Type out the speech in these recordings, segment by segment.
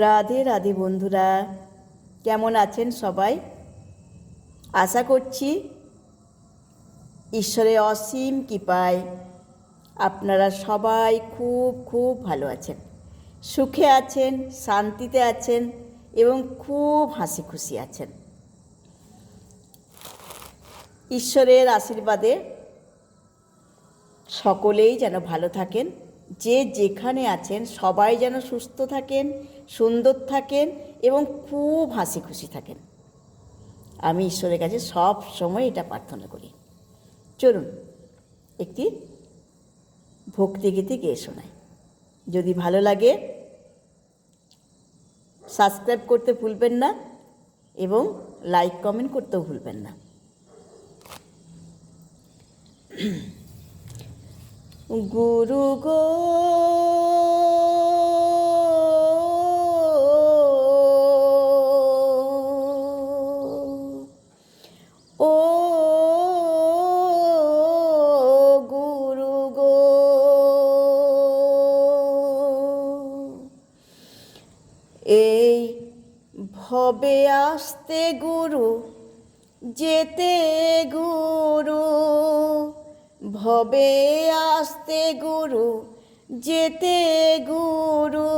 রাধে রাধে বন্ধুরা, কেমন আছেন সবাই? আশা করছি ঈশ্বরের অসীম কৃপায় আপনারা সবাই খুব খুব ভালো আছেন, সুখে আছেন, শান্তিতে আছেন এবং খুব হাসি খুশি আছেন। ঈশ্বরের আশীর্বাদে সকলেই যেন ভালো থাকেন, যে যেখানে আছেন সবাই যেন সুস্থ থাকেন, সুন্দর থাকেন এবং খুব হাসি খুশি থাকেন। আমি ঈশ্বরের কাছে সব সময় এটা প্রার্থনা করি। চলুন একটি ভক্তিগীতি গেয়ে শোনাই। যদি ভালো লাগে সাবস্ক্রাইব করতে ভুলবেন না এবং লাইক কমেন্ট করতেও ভুলবেন না। গুরু গো ও গুরু গো, এই ভবে আসতে গুরু, যেতে গুরু, ভবে আসতে গুরু, যেতে গুরু,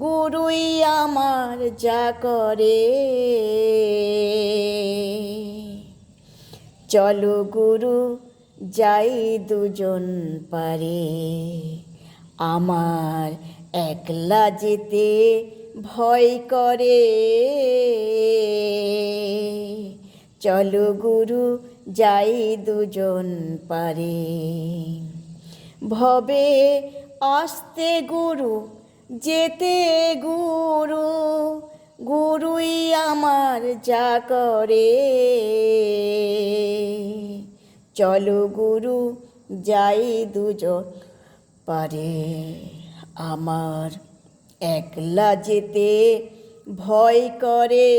গুরুই আমার যা করে। চলো গুরু যাই দুজন পারে, আমার একলা যেতে ভয় করে। চলো গুরু যাই দুজন পারে, ভবে আসতে গুরু, যেতে গুরু, গুরুই আমার যা করে। চলো গুরু যাই দুজন পারে, আমার একলা যেতে ভয় করে।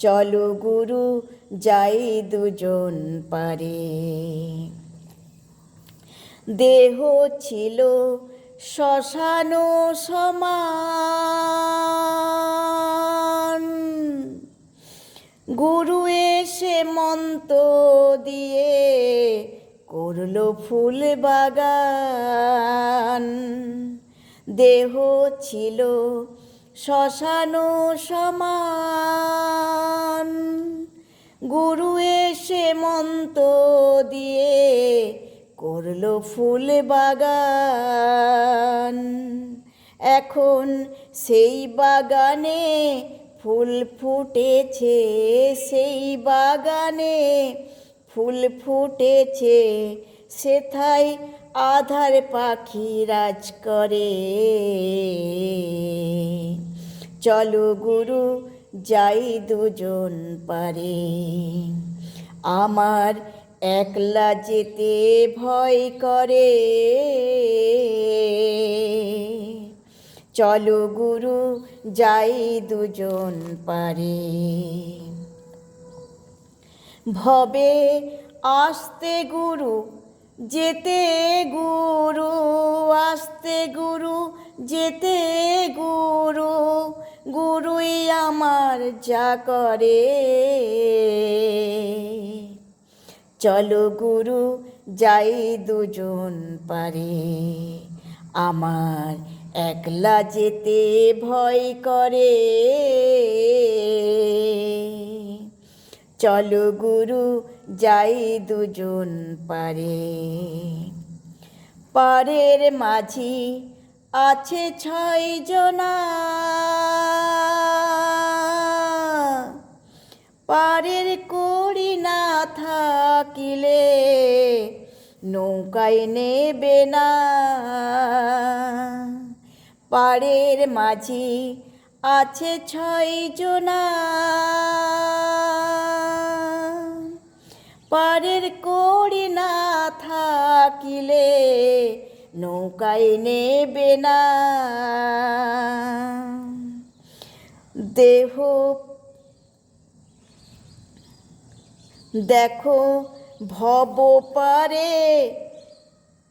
চলো গুরু যাই দুজন পারে। দেহ ছিল শ্মশান সমান, গুরু এসে মন্ত্র দিয়ে করলো ফুল বাগান। দেহ ছিল শ্মশান সমান, গুরু এসে মন্ত্র দিয়ে করলো ফুল বাগান। এখন সেই বাগানে ফুল ফুটেছে, সেই বাগানে ফুল ফুটেছে, সেথায় আধার পাখি রাজ করে। চলো গুরু যাই দুজন পারে, আমার একলা যেতে ভয় করে। চলো গুরু যাই দুজন পারে, ভবে আসতে গুরু, যেতে গুরু, আসতে গুরু, যেতে গুরু, গুরুই আমার যা করে। চলো গুরু যাই দুজন পারে, আমার একলা যেতে ভয় করে। চলো গুরু যাই দুজন পারে, পারের মাঝি আছে 6 জনা, পারের কড়ি না থাকিলে নৌকায় নেবে না। পারের মাঝি আছে 6 জনা, পারের কড়ি না থাকিলে নৌকায় নেবে না। দেহ দেখো ভব পারে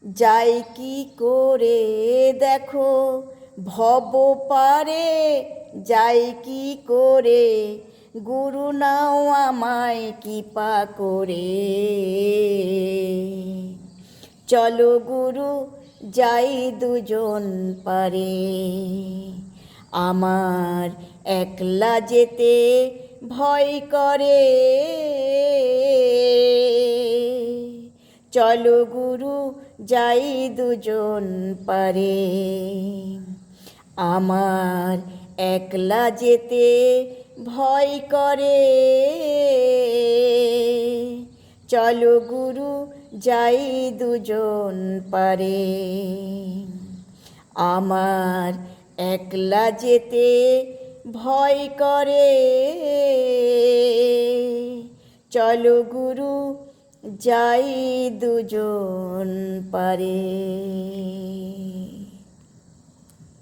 যাই কি করে দেখো ভব পারে, যাই কি করে গুরু নাও আমায় কৃপা করে। চলো গুরু যাই দুজন পারে, আমার একলা যেতে ভয় করে। চলো গুরু যাই দুজন পারে, আমার একলা যেতে ভয় করে। চলো গুরু যাই দুজন পারে, আমার একলা যেতে ভয় করে। চলো গুরু যাই দুজন পারে।